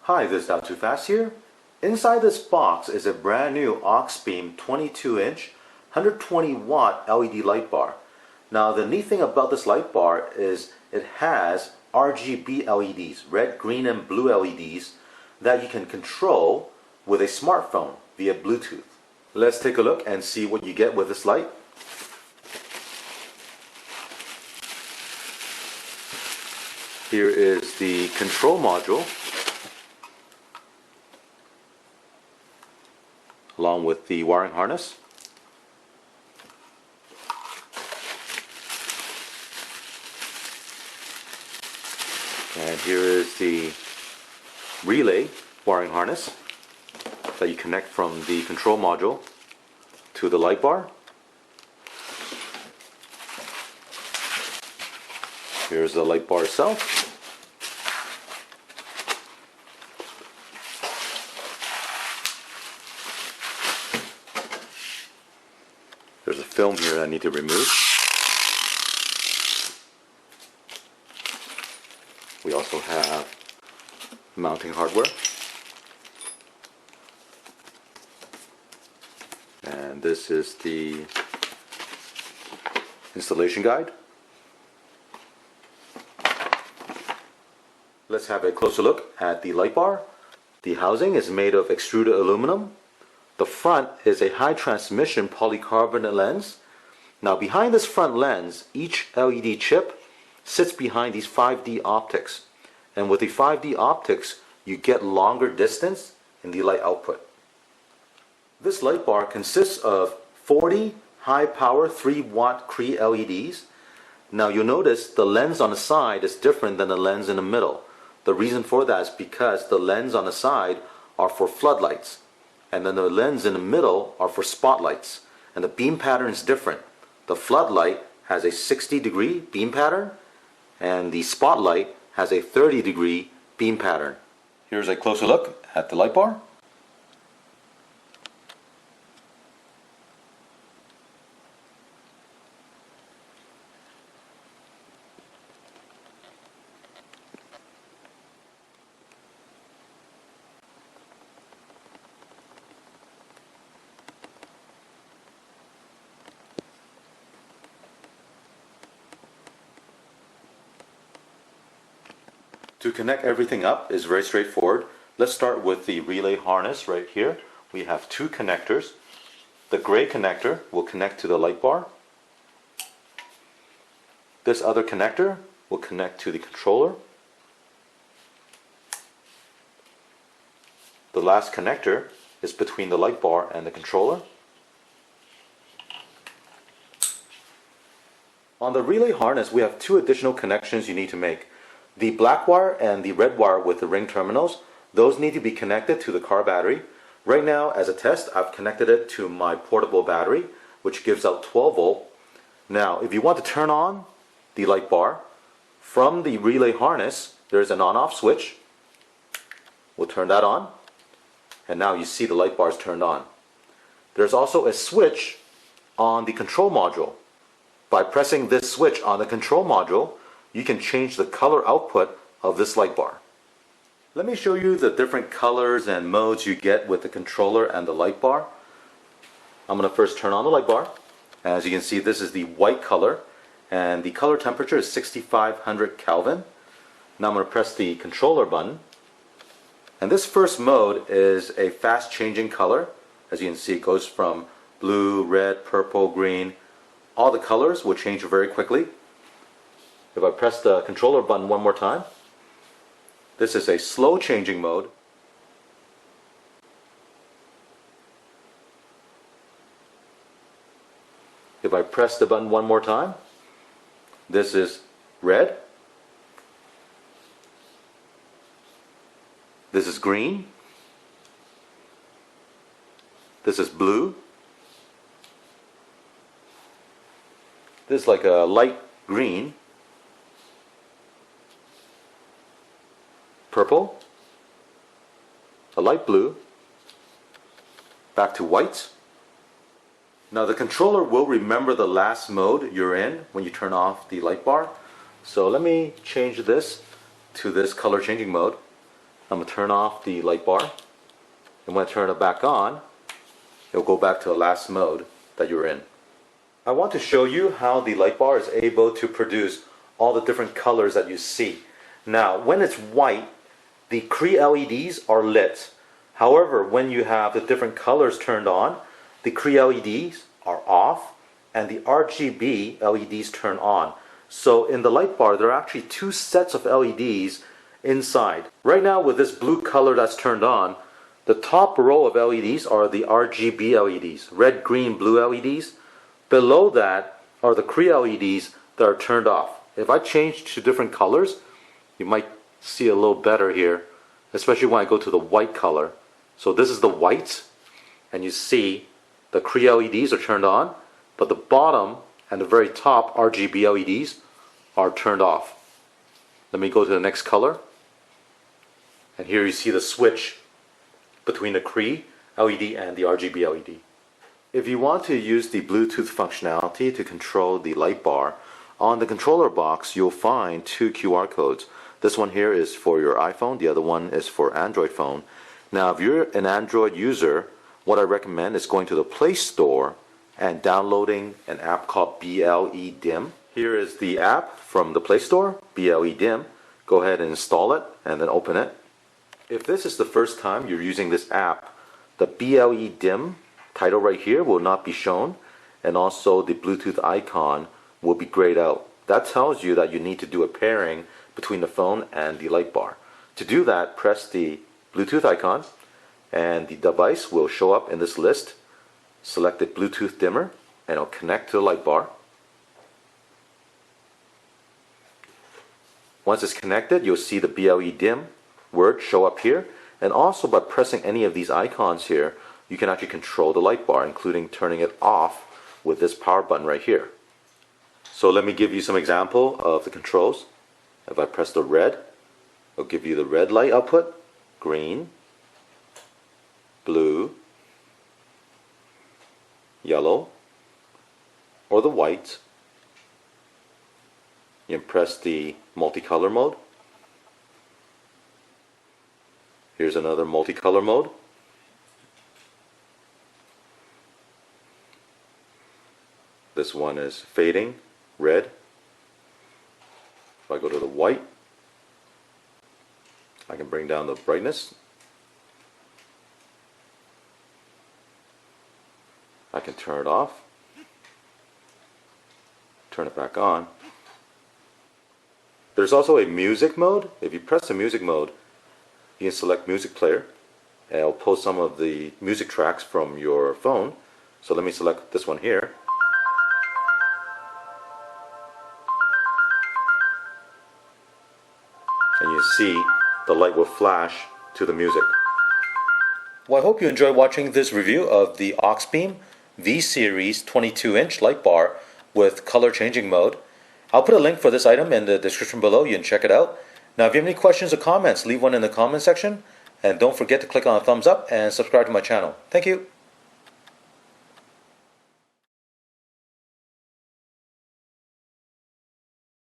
Hi, this is Not Too Fast here. Inside this box is a brand new Auxbeam 22-inch 120 watt LED light bar. Now the neat thing about this light bar is it has RGB LEDs, red, green, and blue LEDs that you can control with a smartphone via Bluetooth. Let's take a look and see what you get with this light. Here is the control module, along with the wiring harness. And here is the relay wiring harness that you connect from the control module to the light bar. Here's the light bar itself. There's a film here that I need to remove. We also have mounting hardware. And this is the installation guide. Let's have a closer look at the light bar. The housing is made of extruded aluminum. The front is a high transmission polycarbonate lens. Now behind this front lens, each LED chip sits behind these 5D optics. And with the 5D optics, you get longer distance in the light output. This light bar consists of 40 high power 3 watt Cree LEDs. Now you'll notice the lens on the side is different than the lens in the middle. The reason for that is because the lens on the side are for floodlights, and then the lens in the middle are for spotlights, and the beam pattern is different. The floodlight has a 60-degree beam pattern, and the spotlight has a 30-degree beam pattern. Here's a closer look at the light bar. To connect everything up is very straightforward. Let's start with the relay harness right here. We have two connectors. The gray connector will connect to the light bar. This other connector will connect to the controller. The last connector is between the light bar and the controller. On the relay harness, we have two additional connections you need to make. The black wire and the red wire with the ring terminals, those need to be connected to the car battery. Right now, as a test, I've connected it to my portable battery, which gives out 12 volt. Now, if you want to turn on the light bar, from the relay harness, there's an on-off switch. We'll turn that on, and now you see the light bar is turned on. There's also a switch on the control module. By pressing this switch on the control module, you can change the color output of this light bar. Let me show you the different colors and modes you get with the controller and the light bar. I'm going to first turn on the light bar. As you can see, this is the white color, and the color temperature is 6500 Kelvin. Now I'm going to press the controller button, and this first mode is a fast changing color. As you can see, it goes from blue, red, purple, green. All the colors will change very quickly. If I press the controller button one more time, this is a slow changing mode. If I press the button one more time, this is red. This is green. This is blue. This is like a light green. Purple, a light blue, back to white. Now the controller will remember the last mode you're in when you turn off the light bar. So let me change this to this color changing mode. I'm going to turn off the light bar, and when I turn it back on, it'll go back to the last mode that you were in. I want to show you how the light bar is able to produce all the different colors that you see. Now, when it's white, the Cree LEDs are lit. However, when you have the different colors turned on, the Cree LEDs are off and the RGB LEDs turn on. So in the light bar, there are actually two sets of LEDs inside. Right now, with this blue color that's turned on, the top row of LEDs are the RGB LEDs, red, green, blue LEDs. Below that are the Cree LEDs that are turned off. If I change to different colors, you might see a little better here, especially when I go to the white color. So this is the white, and you see the Cree LEDs are turned on, but the bottom and the very top RGB LEDs are turned off. Let me go to the next color, and here you see the switch between the Cree LED and the RGB LED. If you want to use the Bluetooth functionality to control the light bar, on the controller box you'll find two QR codes. This one here is for your iPhone, the other one is for Android phone. Now if you're an Android user, what I recommend is going to the Play Store and downloading an app called BLE Dim. Here is the app from the Play Store, BLE Dim. Go ahead and install it and then open it. If this is the first time you're using this app, the BLE Dim title right here will not be shown, and also the Bluetooth icon will be grayed out. That tells you that you need to do a pairing between the phone and the light bar. To do that, press the Bluetooth icon and the device will show up in this list. Select the Bluetooth dimmer and it'll connect to the light bar. Once it's connected, you'll see the BLE Dim word show up here, and also by pressing any of these icons here, you can actually control the light bar, including turning it off with this power button right here. So let me give you some example of the controls. If I press the red, it'll give you the red light output, green, blue, yellow, or the white. You can press the multicolor mode. Here's another multicolor mode. This one is fading, red. If I go to the white, I can bring down the brightness. I can turn it off, turn it back on. There's also a music mode. If you press the music mode, you can select music player, and it'll pull some of the music tracks from your phone. So let me select this one here. And you see the light will flash to the music. Well, I hope you enjoyed watching this review of the Auxbeam V-Series 22-inch light bar with color changing mode. I'll put a link for this item in the description below. You can check it out. Now, if you have any questions or comments, leave one in the comment section. And don't forget to click on the thumbs up and subscribe to my channel. Thank you.